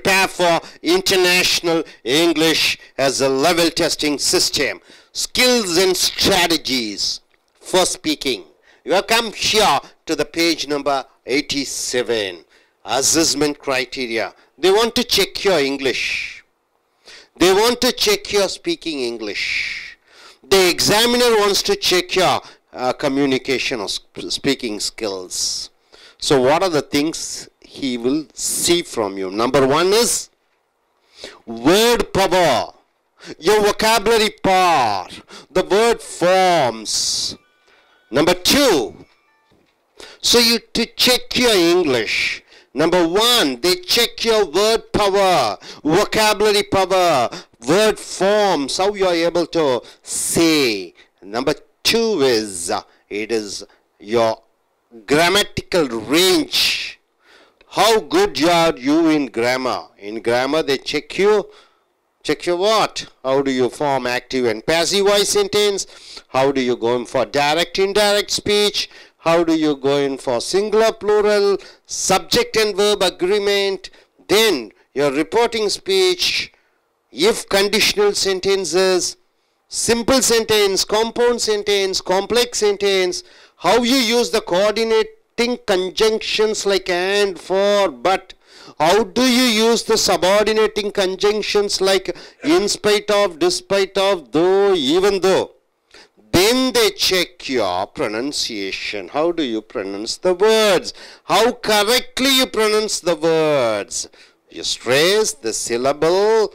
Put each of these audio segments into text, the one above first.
prepare for international English as a level testing system. Skills and strategies for speaking. You have come here to the page number 87. Assessment criteria. They want to check your English. They want to check your speaking English. The examiner wants to check your communication or speaking skills. So what are the things he will see from you? Number one is word power. Your vocabulary power. The word forms. Number two, so you to check your English. Number one, they check your word power, vocabulary power, word forms, how you are able to say. Number two is, it is your grammatical range. How good are you in grammar? In grammar, they check you. Check your what? How do you form active and passive voice sentence? How do you go in for direct, indirect speech? How do you go in for singular, plural, subject and verb agreement? Then your reporting speech, if conditional sentences, simple sentence, compound sentence, complex sentence, how you use the coordinating conjunctions like and, for, but. How do you use the subordinating conjunctions like in spite of, despite of, though, even though? Then they check your pronunciation. How do you pronounce the words? How correctly you pronounce the words? You stress the syllable,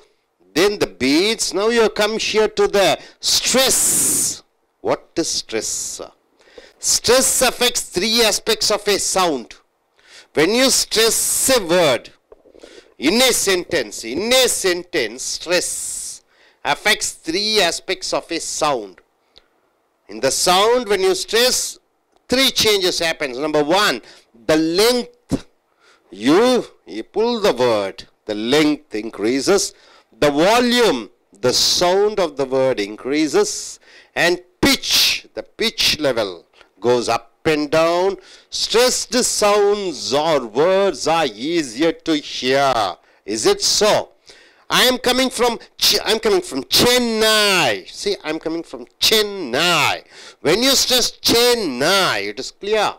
then the beats. Now you come here to the stress. What is stress? Stress affects three aspects of a sound. When you stress a word in a sentence, stress affects three aspects of a sound. In the sound, when you stress, three changes happens. Number one, the length. You pull the word, the length increases. The volume, the sound of the word increases. And pitch, the pitch level goes up and down. Stressed sounds or words are easier to hear. Is it so? I am coming from Chennai. See, I am coming from Chennai. When you stress Chennai, it is clear.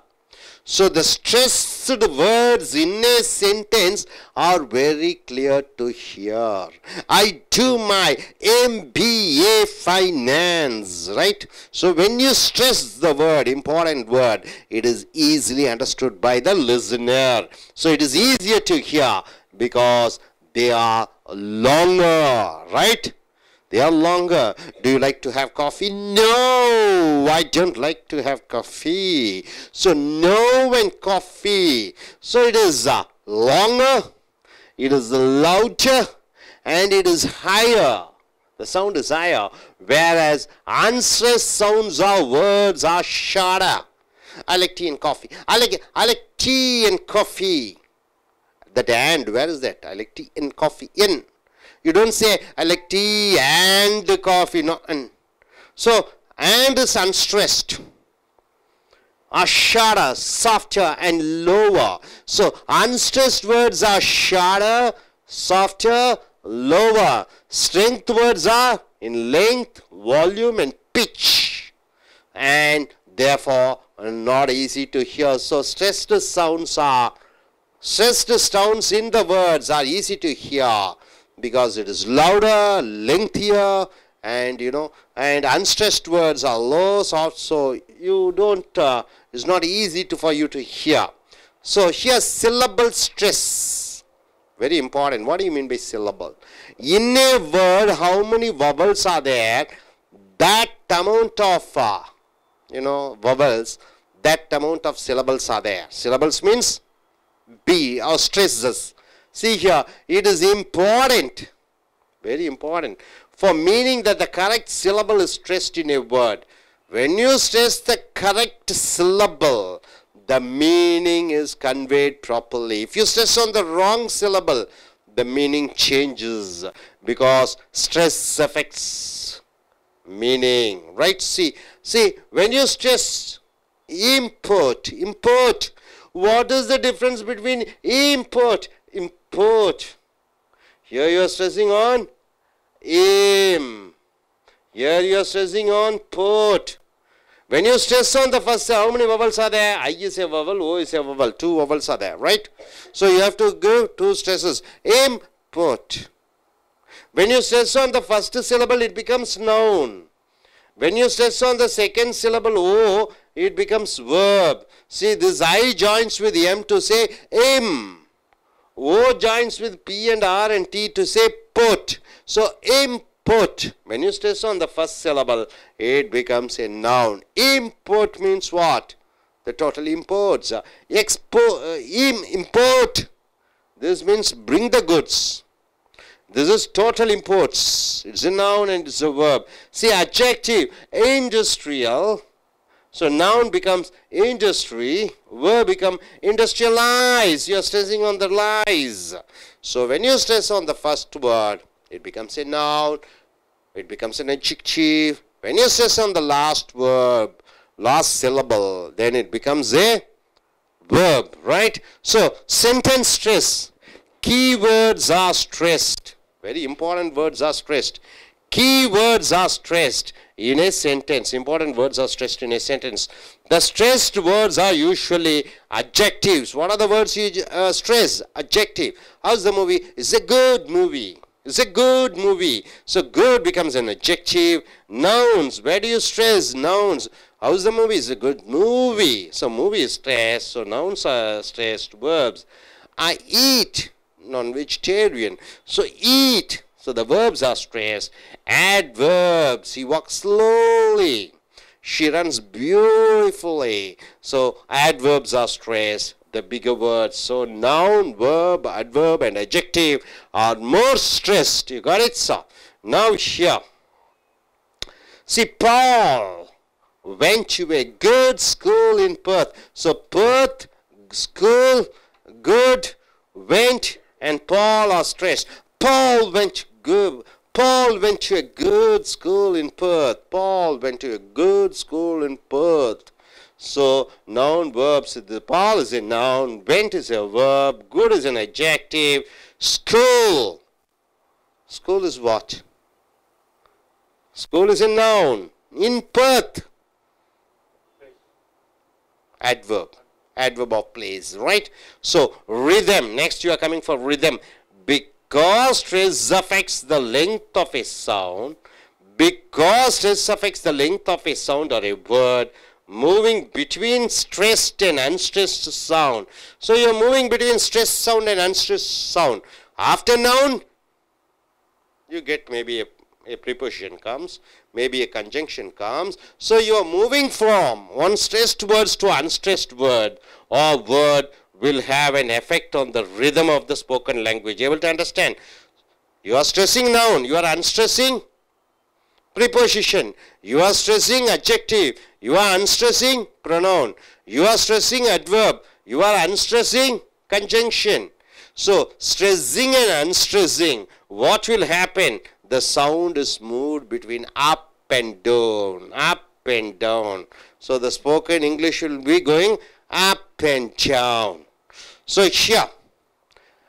So the stressed words in a sentence are very clear to hear. I do my MBA finance, right? So when you stress the word, important word, it is easily understood by the listener. So it is easier to hear because they are longer, right? They are longer. Do you like to have coffee? No, I don't like to have coffee. So no and coffee. So it is longer, it is louder, and it is higher. The sound is higher. Whereas unstressed sounds or words are shorter. I like tea and coffee. I like tea and coffee. That and, where is that? I like tea and coffee in. You don't say, I like tea and coffee. No. And. So, and is unstressed. Are shorter, softer and lower. So, unstressed words are shorter, softer, lower. Strength words are in length, volume and pitch. And therefore, not easy to hear. So, stressed sounds in the words are easy to hear, because it is louder, lengthier, and and unstressed words are low, soft, so you don't, it's not easy for you to hear. So here syllable stress, very important. What do you mean by syllable? In a word, how many vowels are there? That amount of, vowels, that amount of syllables are there. Syllables means B or stresses. See here, it is important, very important, for meaning that the correct syllable is stressed in a word. When you stress the correct syllable, the meaning is conveyed properly. If you stress on the wrong syllable, the meaning changes, because stress affects meaning, right? See, when you stress import, what is the difference between import? Here you are stressing on aim. Here you are stressing on put. When you stress on the first, how many vowels are there? I is a vowel, O is a vowel. 2 vowels are there, right? So you have to give 2 stresses. Aim, put. When you stress on the first syllable, it becomes noun. When you stress on the second syllable, O, it becomes verb. See, this I joins with M to say aim. O joins with P and R and T to say put. So, imput. When you stress on the first syllable, it becomes a noun. Import means what? The total imports. Import. This means bring the goods. This is total imports. It's a noun and it's a verb. See, adjective, industrial. So noun becomes industry, verb become industrialize. You are stressing on the lies. So when you stress on the first word, it becomes a noun, it becomes an adjective. When you stress on the last verb, last syllable, then it becomes a verb, right? So sentence stress, keywords are stressed. Very important words are stressed. Keywords are stressed in a sentence. Important words are stressed in a sentence. The stressed words are usually adjectives. What are the words you stress? Adjective. How's the movie? It's a good movie. It's a good movie. So good becomes an adjective. Nouns. Where do you stress? Nouns. How's the movie? It's a good movie. So movie is stressed. So nouns are stressed. Verbs. I eat. Non-vegetarian. So eat. So the verbs are stressed. Adverbs. He walks slowly. She runs beautifully. So adverbs are stressed. The bigger words. So noun, verb, adverb and adjective are more stressed. You got it, sir? Now here. See, Paul went to a good school in Perth. So Perth, school, good, went and Paul are stressed. Paul went to a good school in Perth. Paul went to a good school in Perth. So noun, verbs. Paul is a noun. Went is a verb. Good is an adjective. School. School is what? School is a noun. In Perth. Adverb. Adverb of place, right? So rhythm. Next you are coming for rhythm. Because stress affects the length of a sound, because stress affects the length of a sound or a word, moving between stressed and unstressed sound. So you are moving between stressed sound and unstressed sound. After noun, you get maybe a preposition comes, maybe a conjunction comes. So you are moving from one stressed words to unstressed word or word will have an effect on the rhythm of the spoken language. Able to understand? You are stressing noun, you are unstressing preposition. You are stressing adjective, you are unstressing pronoun. You are stressing adverb, you are unstressing conjunction. So stressing and unstressing, what will happen? The sound is moved between up and down, up and down. So the spoken English will be going up and down. So here,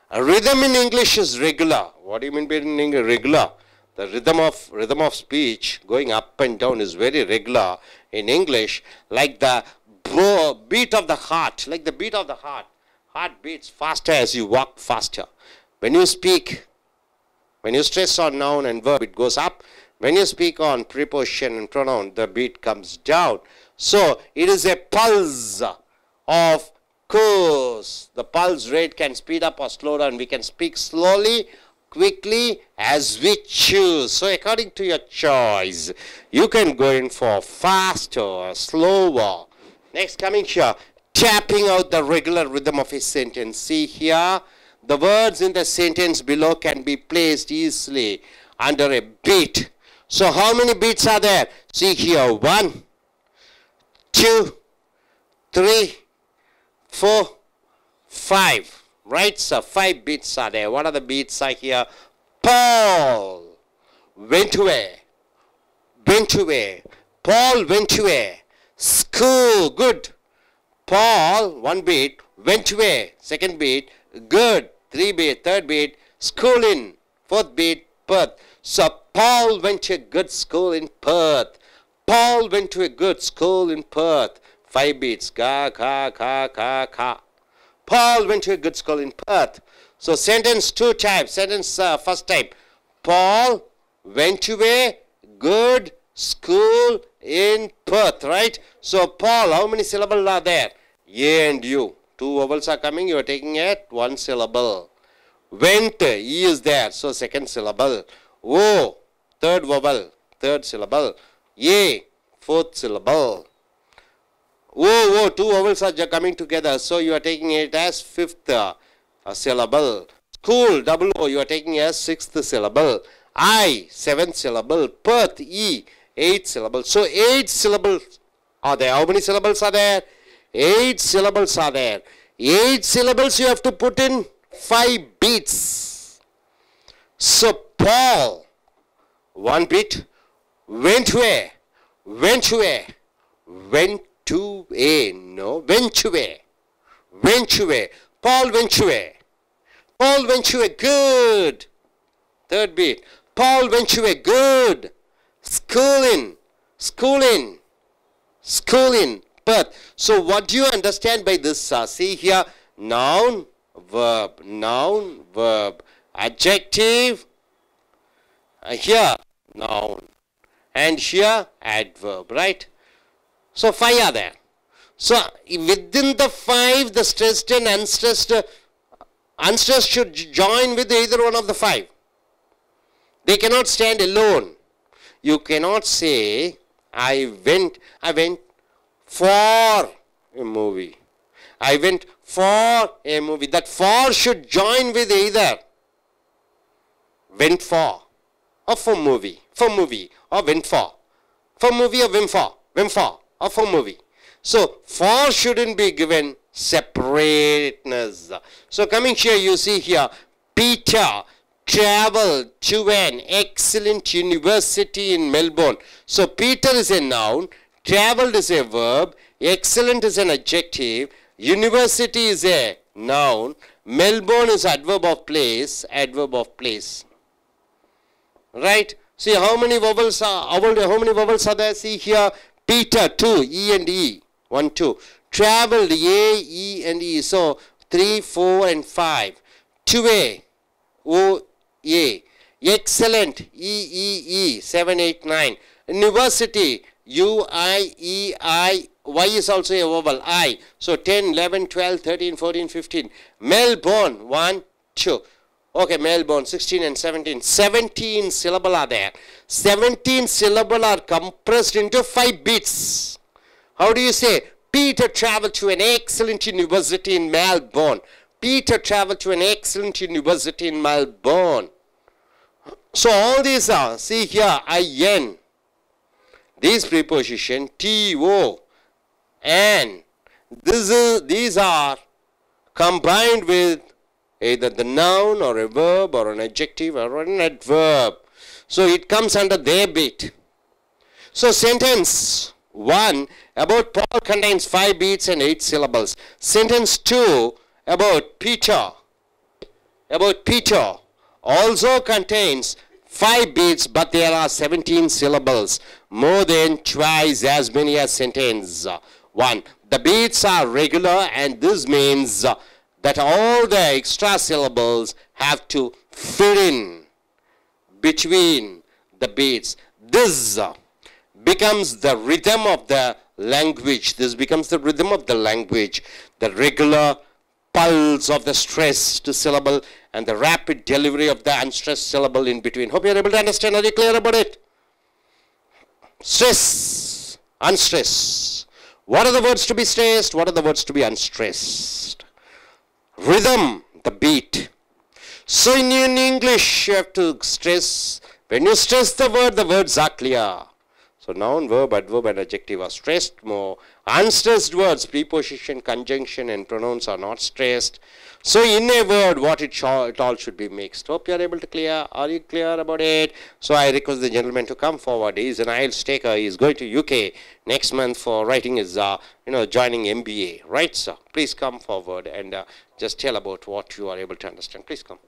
a rhythm in English is regular. What do you mean by regular? The rhythm of speech going up and down is very regular in English, like the beat of the heart, like the beat of the heart. Heart beats faster as you walk faster. When you speak, when you stress on noun and verb, it goes up. When you speak on preposition and pronoun, the beat comes down. So it is a pulse of course. The pulse rate can speed up or slow down. We can speak slowly, quickly, as we choose. So according to your choice, you can go in for faster or slower. Next, coming here, tapping out the regular rhythm of a sentence. See here, the words in the sentence below can be placed easily under a beat. So how many beats are there? See here, 1, 2, 3, 4, 5. Right, so 5 beats are there. What are the beats are here? Paul went away. Went away. Paul went away. School, good. Paul, 1 beat. Went away. 2nd beat. Good. 3 beat. 3rd beat. Schooling. Fourth beat, Perth. So Paul went to a good school in Perth. Paul went to a good school in Perth. 5 beats. Ka, ka, ka, ka, ka. Paul went to a good school in Perth. So sentence 2 types. Sentence first type. Paul went to a good school in Perth, right? So Paul, how many syllables are there? A and U. 2 vowels are coming. You are taking it 1 syllable. Went, E is there. So second syllable. O, third vowel. Third syllable. A, fourth syllable. O, 2 vowels are coming together. So you are taking it as fifth syllable. School, double O, you are taking as sixth syllable. I, seventh syllable. Perth, E, eighth syllable. So 8 syllables are there. How many syllables are there? 8 syllables are there. 8 syllables you have to put in 5 beats. So Paul, 1 beat. Went where? Went where? Went to a. No, went to a. Went to a. Paul went to a. Paul went to a good. Third beat. Paul went to a good school in. School in. School in. Perth. So what do you understand by this? See here. Noun, verb. Noun, verb. Adjective. Here, noun. And here, adverb. Right? So 5 are there. So within the 5, the stressed and unstressed should join with either one of the 5. They cannot stand alone. You cannot say, I went for a movie. I went for a movie. That for should join with either went for or for movie. For movie or went for. For movie or went for. Went for or for movie. So for shouldn't be given separateness. So coming here, you see here, Peter traveled to an excellent university in Melbourne. So Peter is a noun, traveled is a verb, excellent is an adjective, university is a noun, Melbourne is adverb of place, adverb of place. Right? See how many vowels are there? See here, Peter, 2, E and E, 1, 2. Traveled, A, E and E. So 3, 4 and 5. To a, O, A. Excellent, E, 7, 8, 9. University, U, I, E, I. Y is also a vowel, I. So 10, 11, 12, 13, 14, 15. Melbourne, 1, 2. Okay, Melbourne, 16 and 17. 17 syllable are there. 17 syllable are compressed into 5 beats. How do you say? Peter traveled to an excellent university in Melbourne. Peter traveled to an excellent university in Melbourne. So all these are, see here, I-N. These preposition, T-O, and these are combined with either the noun or a verb or an adjective or an adverb. So it comes under their beat. So sentence 1 about Paul contains 5 beats and 8 syllables. Sentence 2 about Peter also contains 5 beats, but there are 17 syllables, more than twice as many as sentence 1. The beats are regular, and this means that all the extra syllables have to fit in between the beats. This becomes the rhythm of the language. This becomes the rhythm of the language. The regular pulse of the stressed syllable and the rapid delivery of the unstressed syllable in between. Hope you are able to understand. Are you clear about it? Stress, unstressed. What are the words to be stressed? What are the words to be unstressed? Rhythm, the beat. So in English, you have to stress. When you stress the words are clear. So noun, verb, adverb and adjective are stressed more. Unstressed words, preposition, conjunction and pronouns are not stressed. So in a word, it all should be mixed. Hope you are able to clear. Are you clear about it? So I request the gentleman to come forward. He is an I.E.L.T.S taker. He is going to UK next month for writing his, joining MBA. Right, sir? Please come forward and just tell about what you are able to understand. Please come.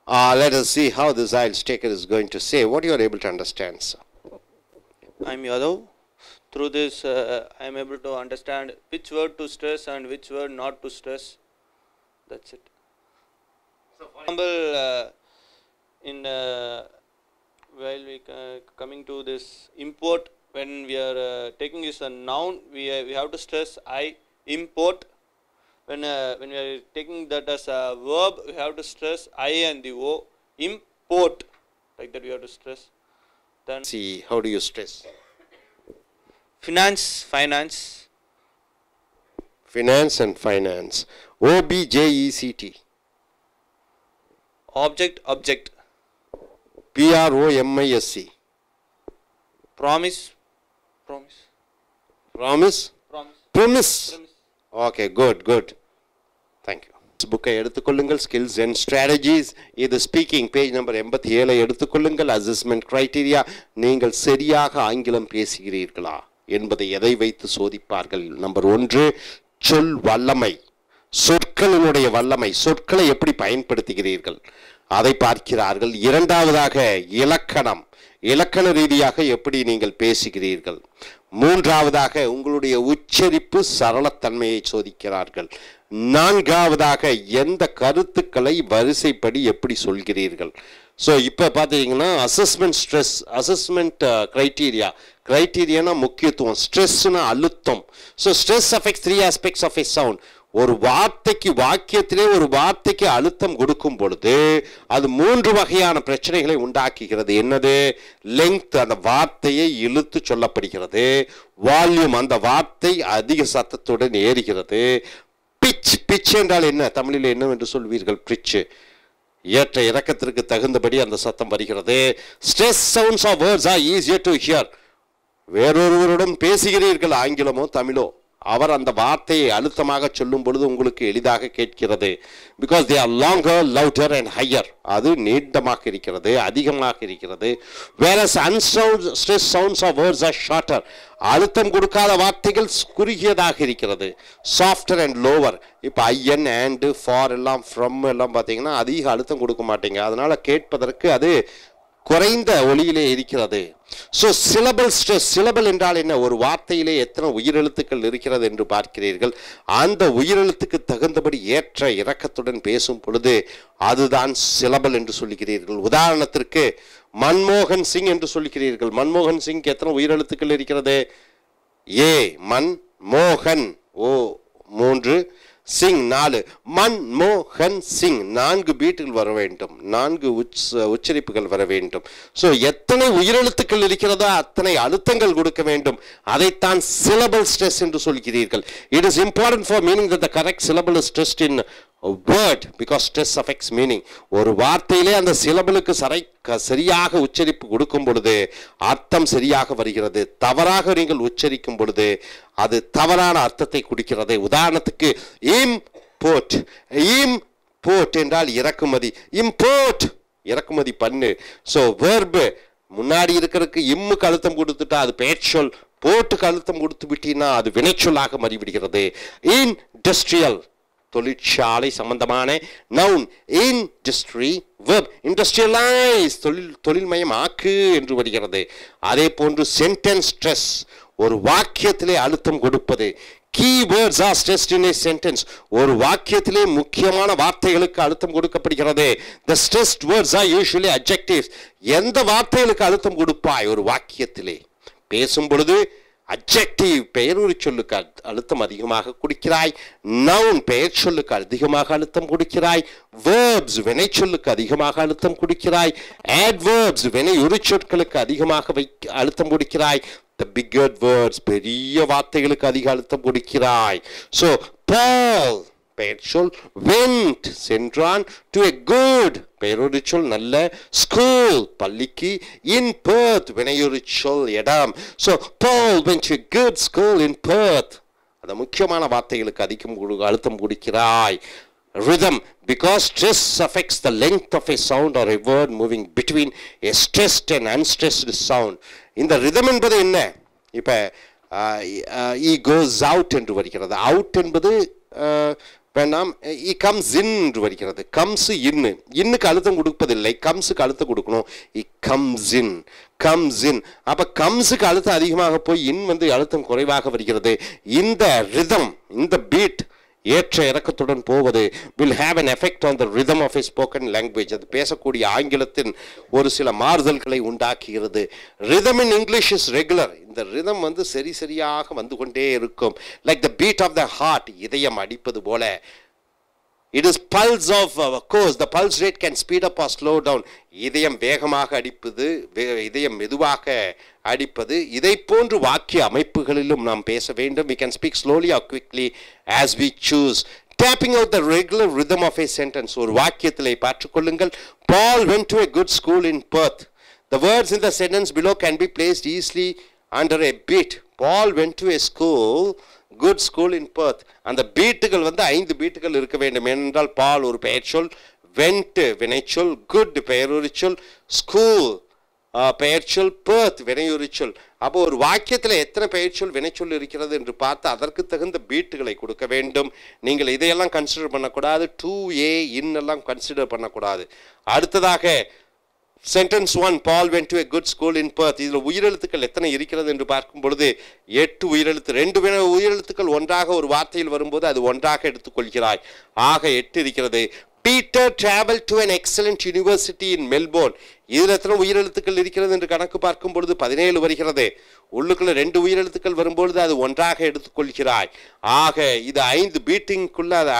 Let us see how this I.E.L.T.S taker is going to say. What you are able to understand, sir? I am Yadav. Through this, I am able to understand which word to stress and which word not to stress. That's it. So, for example, while we coming to this import, when we are taking this a noun, we have to stress I import. When we are taking that as a verb, we have to stress I and the O. Import, like that we have to stress. Then See, how do you stress? finance. Finance and finance. OBJECT. Object. PROMISC. Promise. Okay, good. Thank you. புக்கை எடுத்துக்கொள்ளுங்கள். Skills and strategies, இது speaking page number 87 எடுத்துக்கொள்ளுங்கள். Assessment criteria, நீங்கள் சரியாக ஆங்கிலம் பேசுகிறீர்களா என்பதை எதை வைத்து சோதிப்பார்கள்? நம்பர் 1, சொல் வல்லமை, சொற்களினுடைய வல்லமை, சொற்களை எப்படி பயன்படுத்துகிறீர்கள் அதை பார்க்கிறார்கள். இரண்டாவதாக இலக்கண ரீதியாக எப்படி நீங்கள் பேசுகிறீர்கள். மூன்றாவதாக உங்களுடைய உச்சரிப்பு சரளத்தன்மையை சோதிக்கிறார்கள். நான்காவதாக எந்த கருத்துக்களை வரிசைப்படி எப்படி சொல்கிறீர்கள். ஸோ இப்போ பார்த்தீங்கன்னா அசஸ்மெண்ட் கிரைட்டீரியானா முக்கியத்துவம், ஸ்ட்ரெஸ்னா அழுத்தம். So stress affects 3 aspects of a sound. ஒரு வாக்கியத்திலே ஒரு வார்த்தைக்கு அழுத்தம் கொடுக்கும் பொழுது அது 3 வகையான பிரச்சனைகளை உண்டாக்குகிறது. என்னது? லெங்த், அந்த வார்த்தையை இழுத்து சொல்லப்படுகிறது. வால்யூம், அந்த வார்த்தை அதிக சத்தத்துடன் ஏறுகிறது. பிச் என்றால் என்ன? தமிழில் என்னவென்று சொல்வீர்கள்? பிச், ஏற்ற இறக்கத்திற்கு தகுந்தபடி அந்த சத்தம் வருகிறது. Stress sounds of words are easier to hear. வேறொருவருடன் பேசுகிறீர்கள், ஆங்கிலமோ தமிழோ, அவர் அந்த வார்த்தையை அழுத்தமாக சொல்லும் பொழுது உங்களுக்கு எளிதாக கேட்கிறது. Because they are longer, louder and higher. அது நீண்டமாக இருக்கிறது, அதிகமாக இருக்கிறது. Whereas unstressed sounds of words are shorter. அழுத்தம் கொடுக்காத வார்த்தைகள் குறுகியதாக இருக்கிறது. Softer and lower. இப்போ ஐஎன், அண்ட், ஃபார் எல்லாம், ஃப்ரம் எல்லாம் பார்த்தீங்கன்னா அதிக அழுத்தம் கொடுக்க மாட்டீங்க, அதனால கேட்பதற்கு அது குறைந்த ஒலியிலே இருக்கிறது. So syllable stress. சிலபல் என்றால் என்ன? ஒரு வார்த்தையிலே எத்தனை உயிரெழுத்துக்கள் இருக்கிறது என்று பார்க்கிறீர்கள். அந்த உயிரெழுத்துக்கு தகுந்தபடி ஏற்ற இறக்கத்துடன் பேசும் பொழுது அதுதான் சிலபல் என்று சொல்லுகிறீர்கள். உதாரணத்திற்கு மன்மோகன் சிங் என்று சொல்லுகிறீர்கள். மன்மோகன் சிங் எத்தனை உயிரெழுத்துக்கள் இருக்கிறது? ஏ. மன்மோகன், ஓ 3, சிங் 4. மன்மோகன் சிங் 4 பீட்டுகள் வர வேண்டும், 4 உச்சரிப்புகள் வர வேண்டும். ஸோ எத்தனை உயிரெழுத்துக்கள் இருக்கிறதோ அத்தனை அழுத்தங்கள் கொடுக்க வேண்டும். அதைத்தான் சிலபல் ஸ்ட்ரெஸ் என்று சொல்கிறீர்கள். It is important for meaning that the correct syllable is stressed in word because stress affects meaning. ஒரு வார்த்தையிலே அந்த சிலபலுக்கு சரியாக உச்சரிப்பு கொடுக்கும் பொழுது அர்த்தம் சரியாக வருகிறது. தவறாக நீங்கள் உச்சரிக்கும் பொழுது அது தவறான அர்த்தத்தை கொடுக்கிறது. உதாரணத்துக்கு இம்போர்ட் என்றால் இறக்குமதி. இம்போர்ட், இறக்குமதி பண்ணு. ஸோ வெர்பு முன்னாடி இருக்கிறதுக்கு இம்முக்கு அழுத்தம் கொடுத்துட்டா அது பெயர்ச்சொல், போட்டுக்கு அழுத்தம் கொடுத்து விட்டீங்கன்னா அது வினைச்சொல்லாக மாறிவிடுகிறது. இண்டஸ்ட்ரியல், தொழிற்சாலை சம்பந்தமான நவுன். Industry, verb. இண்டஸ்ட்ரியலைஸ், தொழில்மயமாக்கு என்று வருகிறது. அதே போன்று சென்டென்ஸ் ஸ்ட்ரெஸ், ஒரு வாக்கியத்திலே அழுத்தம் கொடுப்பது. keywords are stressed in a sentence. ஒரு வாக்கியத்திலே முக்கியமான வார்த்தைகளுக்கு அழுத்தம் கொடுக்கப்படுகிறது. The stressed words are usually adjectives. எந்த வார்த்தைகளுக்கு அழுத்தம் கொடுப்பாய் ஒரு வாக்கியத்திலே பேசும் பொழுது? அட்ஜெக்டிவ், பெயருரி சொல்லுக்கு அழுத்தம் அதிகமாக கொடுக்கிறாய். நவுன், பெயர் சொல்லுக்கு அதிகமாக அழுத்தம் கொடுக்கிறாய். வேர்ப்ஸ், வினை சொல்லுக்கு அதிகமாக அழுத்தம் கொடுக்கிறாய். ஆட்வெர்ப்ஸ், வினை உரி சொற்களுக்கு அதிகமாக அழுத்தம் கொடுக்கிறாய். The bigger words, பெரிய வார்த்தைகளுக்கு அதிக அழுத்தம் கொடுக்கிறாய். So Paul, பெயர் சொல். went, சென்றான். to a good, பெயரொரு சொல், நல்ல. school, பள்ளிக்கு. in Perth, வினையொரு சொல், இடம். so Paul went to a good school in Perth. அந்த முக்கியமான வார்த்தைகளுக்கு அதிகம் அழுத்தம் கொடுக்கிறாய். rhythm, because stress affects the length of a sound or a word moving between a stressed and unstressed sound. இந்த rhythm என்பது என்ன? இப்போ he goes out என்று வருகிறது. out என்பது வேண்டாம், இ கம்ஸ் இன் என்று வருகிறது. கம்ஸ் இன்னு, இன்னுக்கு அழுத்தம் கொடுப்பதில்லை, கம்ஸுக்கு அழுத்தம் கொடுக்கணும். He comes in, comes in. அப்போ கம்ஸுக்கு அழுத்தம் அதிகமாக போய் இன் வந்து அழுத்தம் குறைவாக வருகிறது. இந்த ரிதம், இந்த பீட் ஏற்ற இறக்கத்துடன் போவது will have an effect on the rhythm of a spoken language. அது பேசக்கூடிய ஆங்கிலத்தின் ஒரு சில மாறுதல்களை உண்டாக்குகிறது. rhythm in English is regular. இந்த rhythm வந்து சரியாக வந்து கொண்டே இருக்கும். like the beat of the heart, இதயம் அடிப்பது போல. it is pulse of course the pulse rate can speed up or slow down. இதயம் வேகமாக அடிப்பது, இதயம் மெதுவாக அடிப்பது, இதை போன்று வாக்கிய அமைப்புகளிலும் நாம் பேச வேண்டும். we can speak slowly or quickly as we choose. tapping out the regular rhythm of a sentence. ஒரு வாக்கியத்திலே பார்த்துக்கொள்ளுங்கள். Paul went to a good school in Perth. The words in the sentence below can be placed easily under a beat. Paul went to a school, good school in Perth. அந்த பீட்டுகள் வந்து 5 பீட்டுகள் இருக்க வேண்டும். ஏனென்றால் பால் ஒரு பெயர்ச்சொல், went வினைச்சொல், good பெயருரிச்சொல், school பெயர்ச்சொல், Perth வினையுரிச்சொல். அப்போ ஒரு வாக்கியத்தில் எத்தனை பெயர்ச்சொல் வினைச்சொல் இருக்கிறது என்று பார்த்து அதற்கு தகுந்த பீட்டுகளை கொடுக்க வேண்டும். நீங்கள் இதையெல்லாம் கன்சிடர் பண்ணக்கூடாது. 2a இன்னெல்லாம் கன்சிடர் பண்ணக்கூடாது. அடுத்ததாக sentence 1, Paul went to a good school in Perth. இதில் உயிரெழுத்துக்கள் எத்தனை இருக்கிறது என்று பார்க்கும் பொழுது 8 உயிரெழுத்து. 2 உயிரெழுத்துக்கள் ஒன்றாக ஒரு வார்த்தையில் வரும்போது அது ஒன்றாக எடுத்துக்கொள்கிறாய். ஆக 8 இருக்கிறது. Peter traveled to an excellent university in Melbourne. இதில் எத்தனை உயிரெழுத்துக்கள் இருக்கிறது என்று கணக்கு பார்க்கும் பொழுது 17 வருகிறது. உள்ளுக்குள்ள 2 உயிரெழுத்துக்கள் வரும்பொழுது அது ஒன்றாக எடுத்துக்கொள்கிறாய். ஆக இது 5 பீட்டிங்குள்ள அதை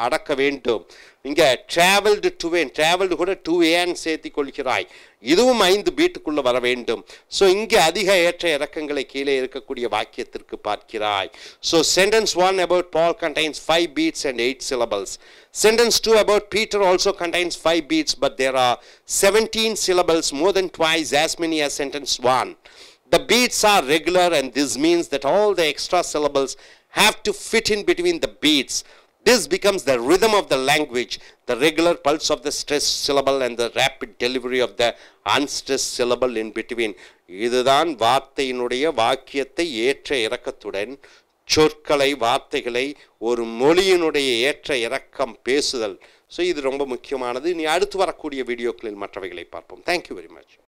அடக்க வேண்டும். இங்கே traveled to an, traveled கூட 2an சேர்த்து கொள்கிறாய். இதுவும் 5 பீட்டுக்குள்ள வர வேண்டும். ஸோ இங்கே அதிக ஏற்ற இறக்கங்களை கீழே இருக்கக்கூடிய வாக்கியத்திற்கு பார்க்கிறாய். So sentence 1 about Paul contains 5 beats and 8 syllables. Sentence 2 about Peter also contains 5 beats, but there are 17 syllables, more than twice as many as sentence 1. The beats are regular, and this means that all the extra syllables have to fit in between the beats. This becomes the rhythm of the language, the regular pulse of the stressed syllable and the rapid delivery of the unstressed syllable in between. இதுதான் வார்த்தையினுடைய வாக்கியத்தை ஏற்ற இறக்கத்துடன் சொற்களை, வார்த்தைகளை ஒரு மொழியினுடைய ஏற்ற இறக்கம் பேசுதல். ஸோ இது ரொம்ப முக்கியமானது. இனி அடுத்து வரக்கூடிய வீடியோக்களில் மற்றவைகளை பார்ப்போம். Thank you very much.